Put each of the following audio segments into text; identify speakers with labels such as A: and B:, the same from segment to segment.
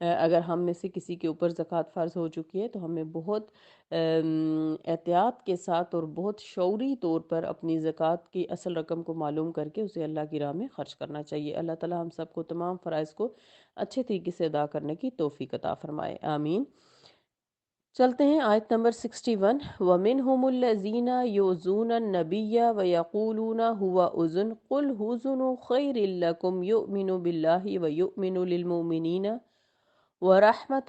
A: اگر ہم میں سے کسی کے اوپر زکوٰۃ فرض ہو چکی ہے تو ہمیں بہت احتیاط کے ساتھ اور بہت شعوری طور پر اپنی زکوٰۃ کی اصل رقم کو معلوم کر کے اسے اللہ کی راہ میں خرچ کرنا چاہیے۔ اللہ تعالی ہم سب کو تمام فرائض کو اچھے طریقے سے ادا کرنے کی توفیق عطا فرمائے، آمین۔ چلتے ہیں آیت نمبر 61۔ وَمِنْهُمُ الَّذِينَ يُؤْذُونَ النَّبِيَّ وَيَقُولُونَ هُوَ أُذُنٌ قُلْ أُذُنُ خَيْرٍ لَكُمْ يُؤْمِنُ بِاللَّهِ وَيُؤْمِنُ لِلْمُؤْمِنِينَ وَرَحْمَةٌ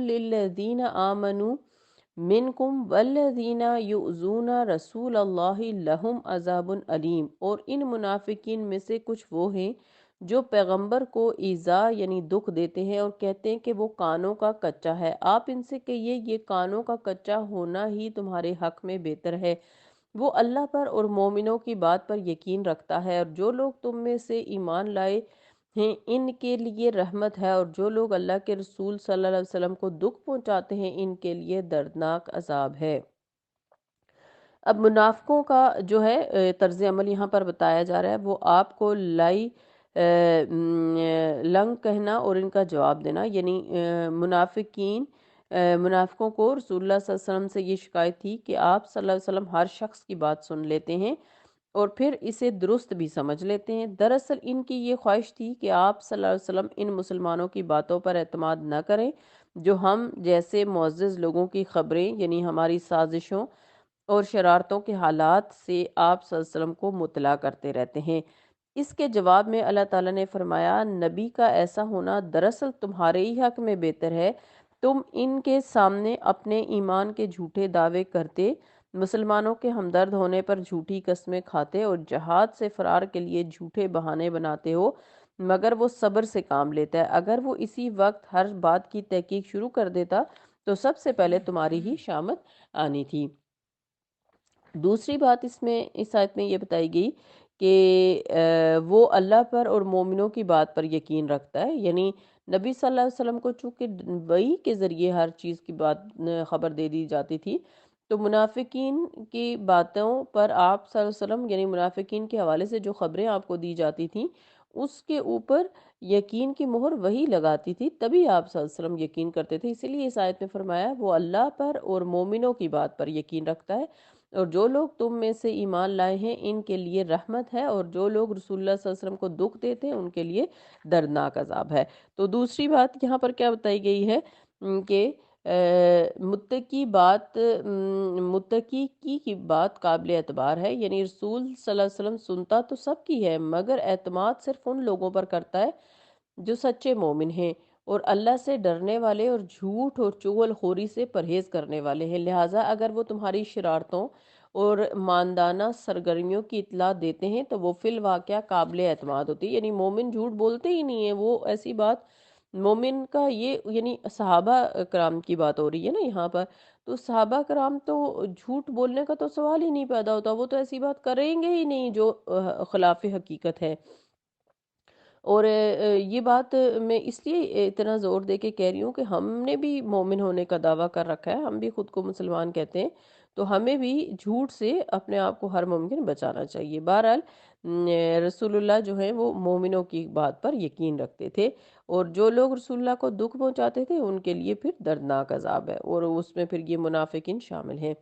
A: لِّلَّذِينَ آمَنُوا مِنْكُمْ وَالَّذِينَ يُؤْذُونَ رَسُولَ اللَّهِ لَهُمْ عَذَابٌ علیم۔ اور ان منافقین میں سے کچھ وہ ہیں جو پیغمبر کو ایذا یعنی دکھ دیتے ہیں اور کہتے ہیں کہ وہ کانوں کا کچا ہے۔ آپ ان سے کہیے یہ کانوں کا کچا ہونا ہی تمہارے حق میں بہتر ہے۔ وہ اللہ پر اور مومنوں کی بات پر یقین رکھتا ہے، اور جو لوگ تم میں سے ایمان لائے ہیں ان کے لیے رحمت ہے، اور جو لوگ اللہ کے رسول صلی اللہ علیہ وسلم کو دکھ پہنچاتے ہیں ان کے لیے دردناک عذاب ہے۔ اب منافقوں کا جو ہے طرز عمل یہاں پر بتایا جا رہا ہے، وہ آپ کو لنگ کہنا اور ان کا جواب دینا، یعنی منافقوں کو رسول اللہ صلی اللہ علیہ وسلم سے یہ شکایت تھی کہ آپ صلی اللہ علیہ وسلم ہر شخص کی بات سن لیتے ہیں اور پھر اسے درست بھی سمجھ لیتے ہیں۔ دراصل ان کی یہ خواہش تھی کہ آپ صلی اللہ علیہ وسلم ان مسلمانوں کی باتوں پر اعتماد نہ کریں جو ہم جیسے معزز لوگوں کی خبریں یعنی ہماری سازشوں اور شرارتوں کے حالات سے آپ صلی اللہ علیہ وسلم کو مطلع کرتے رہتے ہیں۔ اس کے جواب میں اللہ تعالیٰ نے فرمایا نبی کا ایسا ہونا دراصل تمہارے ہی حق میں بہتر ہے۔ تم ان کے سامنے اپنے ایمان کے جھوٹے دعوے کرتے، مسلمانوں کے ہمدرد ہونے پر جھوٹی قسمیں کھاتے اور جہاد سے فرار کے لیے جھوٹے بہانے بناتے ہو، مگر وہ صبر سے کام لیتا ہے۔ اگر وہ اسی وقت ہر بات کی تحقیق شروع کر دیتا تو سب سے پہلے تمہاری ہی شامت آنی تھی۔ دوسری بات اس آیت میں یہ بتائی گئی کہ وہ اللہ پر اور مومنوں کی بات پر یقین رکھتا ہے، یعنی نبی صلی اللہ علیہ وسلم کو چونکہ وحی کے ذریعے ہر چیز کی خبر دے دی جاتی تھی، تو منافقین کی باتوں پر آپ صلی اللہ علیہ وسلم یعنی منافقین کے حوالے سے جو خبریں آپ کو دی جاتی تھیں اس کے اوپر یقین کی مہر وہی لگاتی تھی، تبھی آپ صلی اللہ علیہ وسلم یقین کرتے تھے۔ اسی لیے اس آیت میں فرمایا وہ اللہ پر اور مومنوں کی بات پر یقین رکھتا ہے، اور جو لوگ تم میں سے ایمان لائے ہیں ان کے لیے رحمت ہے، اور جو لوگ رسول اللہ صلی اللہ علیہ وسلم کو دکھ دیتے ہیں ان کے لیے دردناک عذاب ہے۔ تو دوسری بات یہاں پر کیا بتائی گئی ہے کہ متقی کی بات قابل اعتبار ہے، یعنی رسول صلی اللہ علیہ وسلم سنتا تو سب کی ہے مگر اعتماد صرف ان لوگوں پر کرتا ہے جو سچے مومن ہیں اور اللہ سے ڈرنے والے اور جھوٹ اور چغل خوری سے پرہیز کرنے والے ہیں۔ لہٰذا اگر وہ تمہاری شرارتوں اور ماندانہ سرگرمیوں کی اطلاع دیتے ہیں تو وہ فی الواقعہ قابل اعتماد ہوتی ہے، یعنی مومن جھوٹ بولتے ہی نہیں ہیں، وہ ایسی بات مومن کا یہ یعنی صحابہ کرام کی بات ہو رہی ہے نا یہاں پر، تو صحابہ کرام تو جھوٹ بولنے کا تو سوال ہی نہیں پیدا ہوتا، وہ تو ایسی بات کریں گے ہی نہیں جو خلاف حقیقت ہے۔ اور یہ بات میں اس لیے اتنا زور دے کے کہہ رہی ہوں کہ ہم نے بھی مومن ہونے کا دعویٰ کر رکھا ہے، ہم بھی خود کو مسلمان کہتے ہیں، تو ہمیں بھی جھوٹ سے اپنے آپ کو ہر ممکن بچانا چاہیے۔ بہرحال رسول اللہ جو ہے وہ مومنوں کی بات پر یقین رکھتے تھے، اور جو لوگ رسول اللہ کو دکھ پہنچاتے تھے ان کے لیے پھر دردناک عذاب ہے، اور اس میں پھر یہ منافقین شامل ہیں۔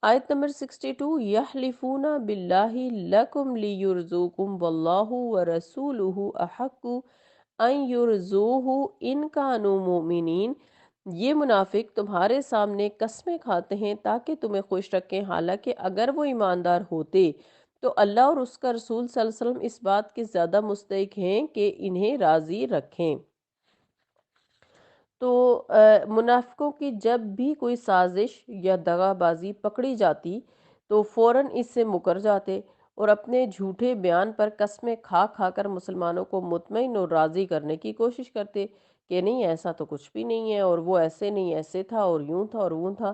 A: آیت نمبر 62۔ یحلفون باللہ لکم لیرزوکم واللہ ورسولہ احق ان یرزوہ ان کانوا مؤمنین۔ یہ منافق تمہارے سامنے قسمیں کھاتے ہیں تاکہ تمہیں خوش رکھیں، حالانکہ اگر وہ ایماندار ہوتے تو اللہ اور اس کا رسول صلی اللہ علیہ وسلم اس بات کے زیادہ مستحق ہیں کہ انہیں راضی رکھیں۔ تو منافقوں کی جب بھی کوئی سازش یا دغا بازی پکڑی جاتی تو فوراً اس سے مکر جاتے اور اپنے جھوٹے بیان پر قسمیں کھا کھا کر مسلمانوں کو مطمئن اور راضی کرنے کی کوشش کرتے کہ نہیں ایسا تو کچھ بھی نہیں ہے، اور وہ ایسے نہیں ایسے تھا اور یوں تھا اور وہ تھا،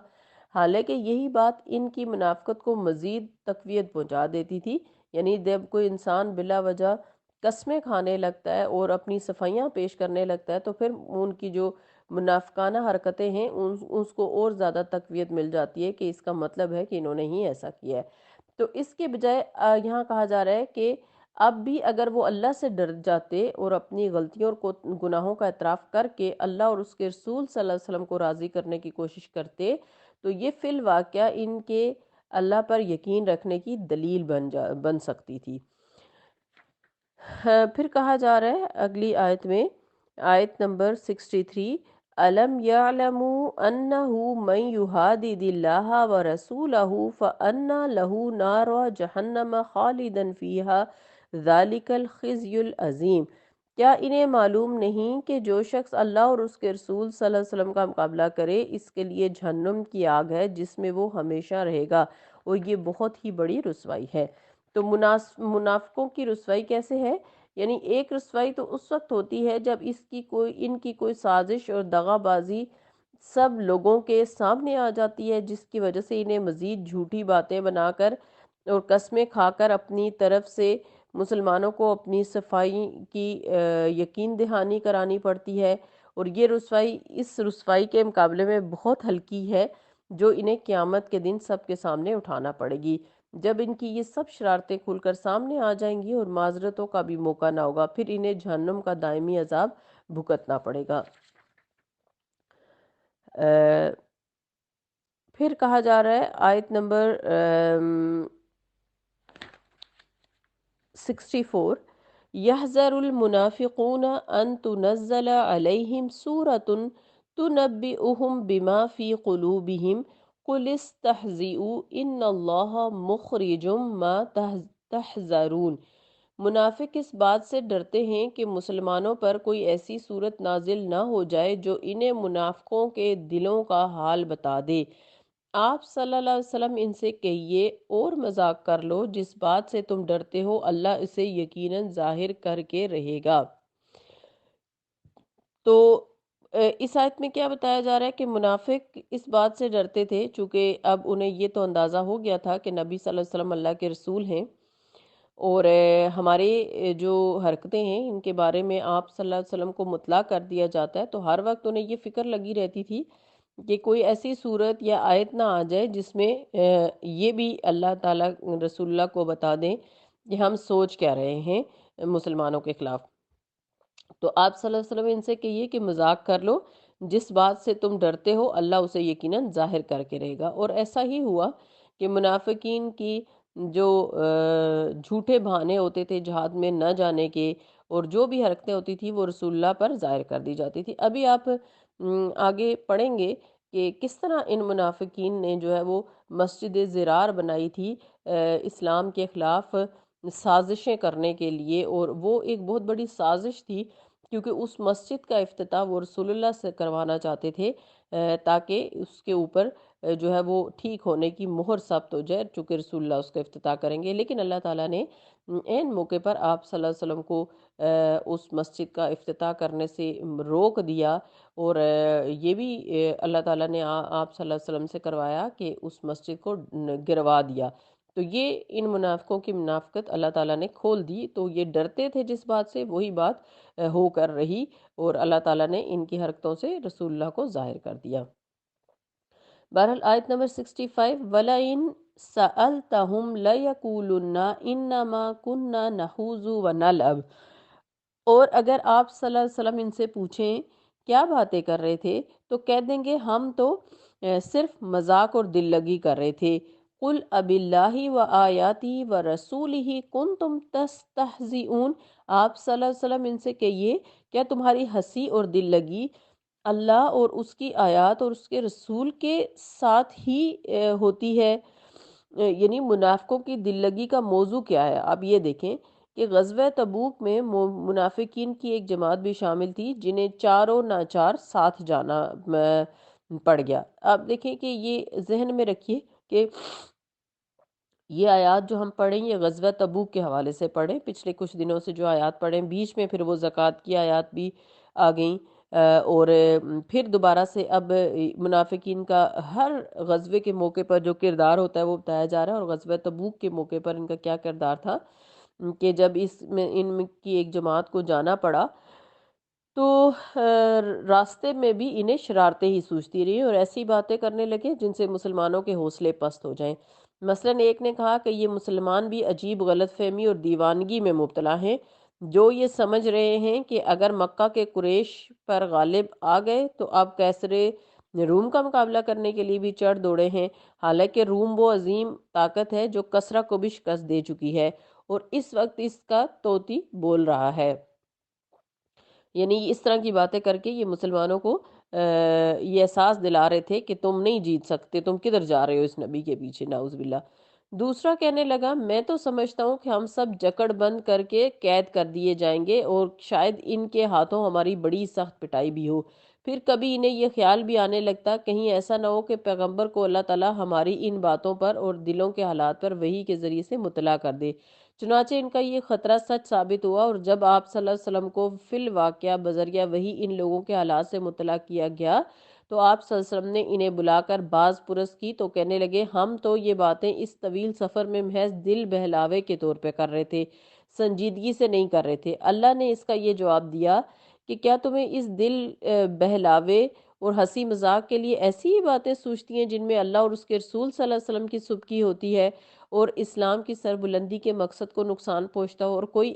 A: حالانکہ یہی بات ان کی منافقت کو مزید تقویت پہنچا دیتی تھی۔ یعنی جب کوئی انسان بلا وجہ قسمیں کھانے لگتا ہے اور اپنی صفائیاں پیش کرنے لگتا ہے تو پھر ان کی جو منافقانہ حرکتیں ہیں اس کو اور زیادہ تقویت مل جاتی ہے کہ اس کا مطلب ہے کہ انہوں نے ہی ایسا کیا ہے۔ تو اس کے بجائے یہاں کہا جا رہا ہے کہ اب بھی اگر وہ اللہ سے ڈر جاتے اور اپنی غلطیوں کو گناہوں کا اعتراف کر کے اللہ اور اس کے رسول صلی اللہ علیہ وسلم کو راضی کرنے کی کوشش کرتے تو یہ فی الواقعہ ان کے اللہ پر یقین رکھنے کی دلیل بن سکتی تھی۔ پھر کہا جا رہا ہے اگلی آیت میں، آیت نمبر 63، أَلَمْ يَعْلَمُوا أَنَّهُ مَنْ يُحَادِدِ اللَّهَ وَرَسُولَهُ فَأَنَّ لَهُ نَارَ جَهَنَّمَ خَالِدًا فِيهَا ذَلِكَ الْخِزْيُ الْعَظِيمُ۔ کیا انہیں معلوم نہیں کہ جو شخص اللہ اور اس کے رسول صلی اللہ علیہ وسلم کا مقابلہ کرے اس کے لیے جہنم کی آگ ہے جس میں وہ ہمیشہ رہے گا، اور یہ بہت ہی بڑی رسوائی ہے۔ تو منافقوں کی رسوائی کیسے ہے؟ یعنی ایک رسوائی تو اس وقت ہوتی ہے جب ان کی کوئی سازش اور دغا بازی سب لوگوں کے سامنے آ جاتی ہے، جس کی وجہ سے انہیں مزید جھوٹی باتیں بنا کر اور قسمیں کھا کر اپنی طرف سے مسلمانوں کو اپنی صفائی کی یقین دہانی کرانی پڑتی ہے، اور یہ رسوائی اس رسوائی کے مقابلے میں بہت ہلکی ہے جو انہیں قیامت کے دن سب کے سامنے اٹھانا پڑے گی، جب ان کی یہ سب شرارتیں کھل کر سامنے آ جائیں گی اور معذرتوں کا بھی موقع نہ ہوگا، پھر انہیں جہنم کا دائمی عذاب بھگتنا پڑے گا۔ پھر کہا جا رہا ہے آیت نمبر 64، يَحْذَرُ الْمُنَافِقُونَ أَن تُنَزَّلَ عَلَيْهِمْ سُورَةٌ تُنَبِّئُهُم بِمَا فِي قُلُوبِهِمْ قُلِ اسْتَهْزِئُوا إِنَّ اللَّهَ مُخْرِجٌ مَا تَحْذَرُونَ۔ منافق اس بات سے ڈرتے ہیں کہ مسلمانوں پر کوئی ایسی صورت نازل نہ ہو جائے جو انہیں منافقوں کے دلوں کا حال بتا دے۔ آپ صلی اللہ علیہ وسلم ان سے کہیے اور مذاق کر لو، جس بات سے تم ڈرتے ہو اللہ اسے یقیناً ظاہر کر کے رہے گا۔ تو اس آیت میں کیا بتایا جا رہا ہے کہ منافق اس بات سے ڈرتے تھے چونکہ اب انہیں یہ تو اندازہ ہو گیا تھا کہ نبی صلی اللہ علیہ وسلم اللہ کے رسول ہیں، اور ہمارے جو حرکتیں ہیں ان کے بارے میں آپ صلی اللہ علیہ وسلم کو مطلع کر دیا جاتا ہے، تو ہر وقت انہیں یہ فکر لگی رہتی تھی کہ کوئی ایسی صورت یا آیت نہ آ جائے جس میں یہ بھی اللہ تعالیٰ رسول اللہ کو بتا دیں کہ ہم سوچ کیا رہے ہیں مسلمانوں کے خلاف۔ تو آپ صلی اللہ علیہ وسلم ان سے کہیے کہ مذاق کر لو، جس بات سے تم ڈرتے ہو اللہ اسے یقیناً ظاہر کر کے رہے گا۔ اور ایسا ہی ہوا کہ منافقین کی جو جھوٹے بہانے ہوتے تھے جہاد میں نہ جانے کے، اور جو بھی حرکتیں ہوتی تھی وہ رسول اللہ پر ظاہر کر دی جاتی تھی۔ ابھی آپ آگے پڑھیں گے کہ کس طرح ان منافقین نے جو ہے وہ مسجد زرار بنائی تھی اسلام کے خلاف سازشیں کرنے کے لیے، اور وہ ایک بہت بڑی سازش تھی کیونکہ اس مسجد کا افتتاح وہ رسول اللہ سے کروانا چاہتے تھے تاکہ اس کے اوپر جو ہے وہ ٹھیک ہونے کی مہر ثبت ہو جائے، چونکہ رسول اللہ اس کا افتتاح کریں گے، لیکن اللہ تعالیٰ نے عین موقع پر آپ صلی اللہ علیہ وسلم کو اس مسجد کا افتتاح کرنے سے روک دیا، اور یہ بھی اللہ تعالیٰ نے آپ صلی اللہ علیہ وسلم سے کروایا کہ اس مسجد کو گروا دیا۔ تو یہ ان منافقوں کی منافقت اللہ تعالیٰ نے کھول دی، تو یہ ڈرتے تھے جس بات سے وہی بات ہو کر رہی، اور اللہ تعالیٰ نے ان کی حرکتوں سے رسول اللہ کو ظاہر کر دیا۔ بہرحال آیت نمبر 65، وَلَئِن سَأَلْتَهُمْ لَيَقُولُنَّ إِنَّمَا كُنَّا نَخُوضُ وَنَلْعَبُ۔ اور اگر آپ صلی اللہ علیہ وسلم ان سے پوچھیں کیا باتیں کر رہے تھے تو کہہ دیں گے ہم تو صرف مذاق اور دل لگی کر رہے تھے۔ قُلْ أَبِاللَّهِ وَآيَاتِهِ وَرَسُولِهِ كُنْتُمْ تَسْتَهْزِئُونَ۔ آپ صلی اللہ علیہ وسلم ان سے کہیے کیا تمہاری ہنسی اور دل لگی اللہ اور اس کی آیات اور اس کے رسول کے ساتھ ہی ہوتی ہے؟ یعنی منافقوں کی دل لگی کا موضوع کیا ہے؟ آپ یہ دیکھیں کہ غزوہ تبوک میں منافقین کی ایک جماعت بھی شامل تھی جنہیں چاروں ناچار ساتھ جانا پڑ گیا۔ آپ دیکھیں کہ یہ ذہن میں رکھیے کہ یہ آیات جو ہم پڑھیں یہ غزوہ تبوک کے حوالے سے پڑھیں، پچھلے کچھ دنوں سے جو آیات پڑھیں، بیچ میں پھر وہ زکوٰۃ کی آیات بھی آ گئیں، اور پھر دوبارہ سے اب منافقین کا ہر غزوے کے موقع پر جو کردار ہوتا ہے وہ بتایا جا رہا ہے، اور غزوہ تبوک کے موقع پر ان کا کیا کردار تھا کہ جب ان کی ایک جماعت کو جانا پڑا تو راستے میں بھی انہیں شرارتیں ہی سوچتی رہی اور ایسی باتیں کرنے لگے جن سے مسلمانوں کے حوصلے پست ہو جائیں۔ مثلاً ایک نے کہا کہ یہ مسلمان بھی عجیب غلط فہمی اور دیوانگی میں مبتلا ہیں، جو یہ سمجھ رہے ہیں کہ اگر مکہ کے قریش پر غالب آ گئے تو اب کیسرے روم کا مقابلہ کرنے کے لیے بھی چڑھ دوڑے ہیں، حالانکہ روم وہ عظیم طاقت ہے جو کسرا کو بھی شکست دے چکی ہے اور اس وقت اس کا طوطی بول رہا ہے۔ یعنی اس طرح کی باتیں کر کے یہ مسلمانوں کو یہ احساس دلا رہے تھے کہ تم نہیں جیت سکتے، تم کدھر جا رہے ہو اس نبی کے پیچھے، نعوذ باللہ۔ دوسرا کہنے لگا میں تو سمجھتا ہوں کہ ہم سب جکڑ بند کر کے قید کر دیے جائیں گے اور شاید ان کے ہاتھوں ہماری بڑی سخت پٹائی بھی ہو۔ پھر کبھی انہیں یہ خیال بھی آنے لگتا کہیں ایسا نہ ہو کہ پیغمبر کو اللہ تعالیٰ ہماری ان باتوں پر اور دلوں کے حالات پر وحی کے ذریعے سے مطلع کر دے۔ چنانچہ ان کا یہ خطرہ سچ ثابت ہوا، اور جب آپ صلی اللہ علیہ وسلم کو فی الواقعہ بذریعہ وحی ان لوگوں کے حالات سے مطلع کیا گیا تو آپ صلی اللہ علیہ وسلم نے انہیں بلا کر باز پرس کی تو کہنے لگے ہم تو یہ باتیں اس طویل سفر میں محض دل بہلاوے کے طور پہ کر رہے تھے، سنجیدگی سے نہیں کر رہے تھے۔ اللہ نے اس کا یہ جواب دیا کہ کیا تمہیں اس دل بہلاوے اور ہنسی مذاق کے لیے ایسی ہی باتیں سوچتی ہیں جن میں اللہ اور اس کے رسول صلی اللہ علیہ وسلم کی سبکی ہوتی ہے اور اسلام کی سربلندی کے مقصد کو نقصان پہنچتا ہو، اور کوئی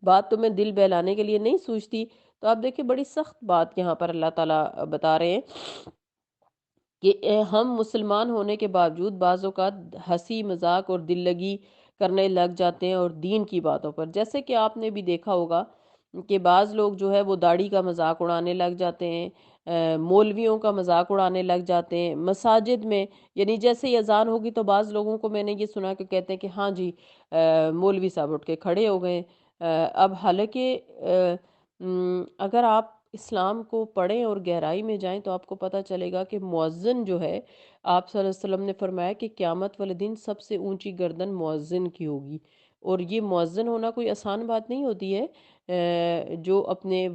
A: بات تمہیں دل بہلانے کے لیے نہیں سوچتی؟ تو آپ دیکھیں بڑی سخت بات یہاں پر اللہ تعالیٰ بتا رہے ہیں کہ ہم مسلمان ہونے کے باوجود بعض اوقات ہنسی مذاق اور دل لگی کرنے لگ جاتے ہیں اور دین کی باتوں پر، جیسے کہ آپ نے بھی دیکھا ہوگا کہ بعض لوگ جو ہے وہ داڑھی کا مذاق اڑانے لگ جاتے ہیں، مولویوں کا مذاق اڑانے لگ جاتے ہیں مساجد میں۔ یعنی جیسے ہی اذان ہوگی تو بعض لوگوں کو میں نے یہ سنا کہ کہتے ہیں کہ ہاں جی مولوی صاحب اٹھ کے کھڑے ہو گئے۔ اب حالانکہ اگر آپ اسلام کو پڑھیں اور گہرائی میں جائیں تو آپ کو پتہ چلے گا کہ مؤذن جو ہے، آپ صلی اللہ علیہ وسلم نے فرمایا کہ قیامت والے دن سب سے اونچی گردن مؤذن کی ہوگی، اور یہ مؤذن ہونا کوئی آسان بات نہیں ہوتی ہے۔ جو اپنے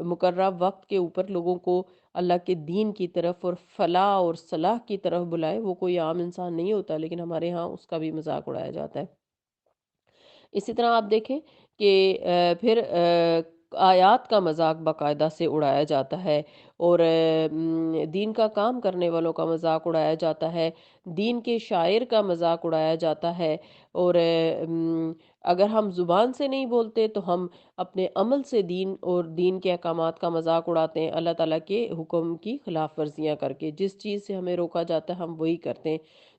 A: مقررہ وقت کے اوپر لوگوں کو اللہ کے دین کی طرف اور فلاح اور صلاح کی طرف بلائے، وہ کوئی عام انسان نہیں ہوتا، لیکن ہمارے ہاں اس کا بھی مذاق اڑایا جاتا ہے۔ اسی طرح آپ دیکھیں کہ پھر آیات کا مذاق باقاعدہ سے اڑایا جاتا ہے، اور دین کا کام کرنے والوں کا مذاق اڑایا جاتا ہے، دین کے شاعر کا مذاق اڑایا جاتا ہے، اور اگر ہم زبان سے نہیں بولتے تو ہم اپنے عمل سے دین اور دین کے احکامات کا مذاق اڑاتے ہیں، اللہ تعالیٰ کے حکم کی خلاف ورزیاں کر کے جس چیز سے ہمیں روکا جاتا ہے ہم وہی کرتے ہیں۔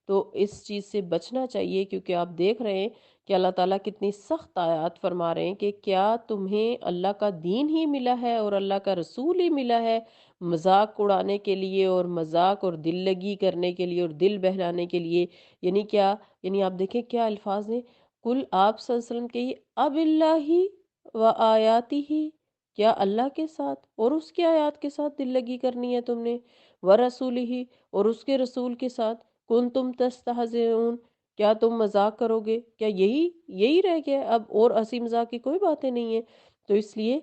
A: تو اس چیز سے بچنا چاہیے، کیونکہ آپ دیکھ رہے ہیں کہ اللہ تعالیٰ کتنی سخت آیات فرما رہے ہیں کہ کیا تمہیں اللہ کا دین ہی ملا ہے اور اللہ کا رسول ہی ملا ہے مذاق اڑانے کے لیے اور مذاق اور دل لگی کرنے کے لیے اور دل بہلانے کے لیے؟ یعنی کیا، یعنی آپ دیکھیں کیا الفاظ ہیں، کل آپ صلی اللہ علیہ وسلم کہیے اب اللہ و آیاتی ہی، کیا اللہ کے ساتھ اور اس کے آیات کے ساتھ دل لگی کرنی ہے تم نے، و رسول ہی اور اس کے رسول کے ساتھ، کن تم تستہزئون، کیا تم مذاق کرو گے؟ کیا یہی رہ گیا اب، اور ہنسی مذاق کی کوئی باتیں نہیں ہیں؟ تو اس لیے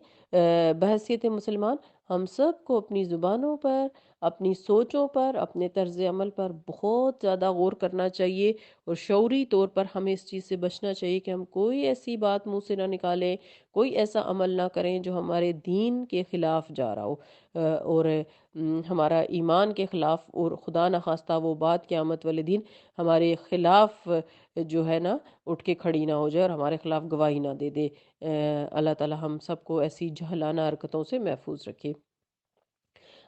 A: بحیثیت مسلمان ہم سب کو اپنی زبانوں پر، اپنی سوچوں پر، اپنے طرز عمل پر بہت زیادہ غور کرنا چاہیے، اور شعوری طور پر ہمیں اس چیز سے بچنا چاہیے کہ ہم کوئی ایسی بات منہ سے نہ نکالیں، کوئی ایسا عمل نہ کریں جو ہمارے دین کے خلاف جا رہا ہو، اور ہمارا ایمان کے خلاف، اور خدا نخواستہ وہ بات قیامت والے دن ہمارے خلاف جو ہے نا اٹھ کے کھڑی نہ ہو جائے اور ہمارے خلاف گواہی نہ دے دے۔ اللہ تعالی ہم سب کو ایسی جہلانہ حرکتوں سے محفوظ رکھے۔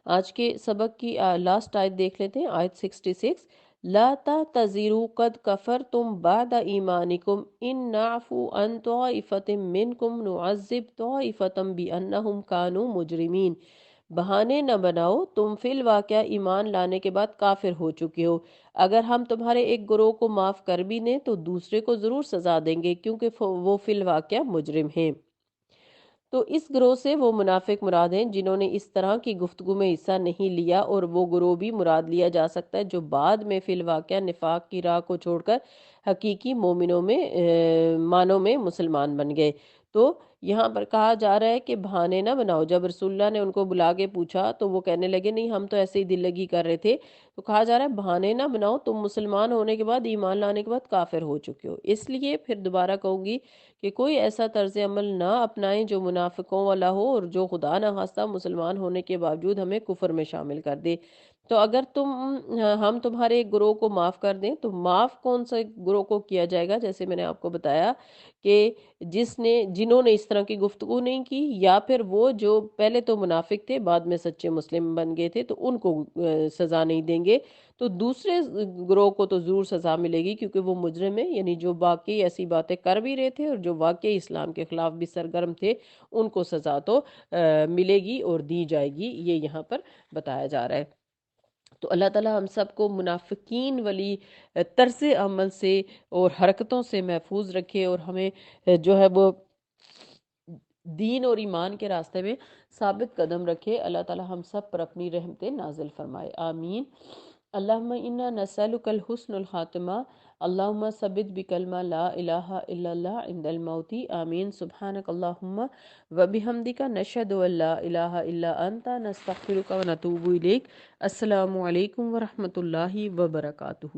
A: آج کے سبق کی لاسٹ آیت دیکھ لیتے ہیں، آیت 66۔ لا تعتذروا قد کفرتم بعد ایمانکم ان نعفو عن طائفۃ منکم نعذب طائفۃ بانہم کانوا مجرمین۔ بہانے نہ بناؤ، تم فی الواقعہ ایمان لانے کے بعد کافر ہو چکے ہو، اگر ہم تمہارے ایک گروہ کو معاف کر بھی دیں تو دوسرے کو ضرور سزا دیں گے کیونکہ وہ فی الواقعہ مجرم ہیں۔ تو اس گروہ سے وہ منافق مراد ہیں جنہوں نے اس طرح کی گفتگو میں حصہ نہیں لیا، اور وہ گروہ بھی مراد لیا جا سکتا ہے جو بعد میں فی الواقعہ نفاق کی راہ کو چھوڑ کر حقیقی مومنوں میں مانوں میں مسلمان بن گئے۔ تو یہاں پر کہا جا رہا ہے کہ بہانے نہ بناؤ۔ جب رسول اللہ نے ان کو بلا کے پوچھا تو وہ کہنے لگے نہیں ہم تو ایسے ہی دل لگی کر رہے تھے، تو کہا جا رہا ہے بہانے نہ بناؤ، تم مسلمان ہونے کے بعد، ایمان لانے کے بعد کافر ہو چکے ہو۔ اس لیے پھر دوبارہ کہوں گی کہ کوئی ایسا طرز عمل نہ اپنائیں جو منافقوں والا ہو اور جو خدا نہ خواستہ مسلمان ہونے کے باوجود ہمیں کفر میں شامل کر دے۔ تو اگر ہم تمہارے ایک گروہ کو معاف کر دیں تو معاف کون سا گروہ کو کیا جائے گا؟ جیسے میں نے آپ کو بتایا کہ جنہوں نے اس طرح کی گفتگو نہیں کی، یا پھر وہ جو پہلے تو منافق تھے بعد میں سچے مسلم بن گئے تھے، تو ان کو سزا نہیں دیں گے۔ تو دوسرے گروہ کو تو ضرور سزا ملے گی، کیونکہ وہ مجرم ہیں، یعنی جو واقعی ایسی باتیں کر بھی رہے تھے اور جو واقعی اسلام کے خلاف بھی سرگرم تھے، ان کو سزا تو ملے گی اور دی جائے گی، یہ یہاں پر بتایا جا رہا ہے۔ تو اللہ تعالیٰ ہم سب کو منافقین والی طرز عمل سے اور حرکتوں سے محفوظ رکھے، اور ہمیں جو ہے وہ دین اور ایمان کے راستے میں ثابت قدم رکھے۔ اللہ تعالیٰ ہم سب پر اپنی رحمتیں نازل فرمائے، آمین۔ اللہم انا نسألک الحسن الخاتمہ، اللہم ثبت بکلمہ لا الہ الا اللہ عند الموت، آمین۔ سبحانک اللہم وبحمدک نشہد ان لا الہ الا انت نستغفرک ونتوب الیک۔ السلام علیکم ورحمۃ اللہ وبرکاتہ۔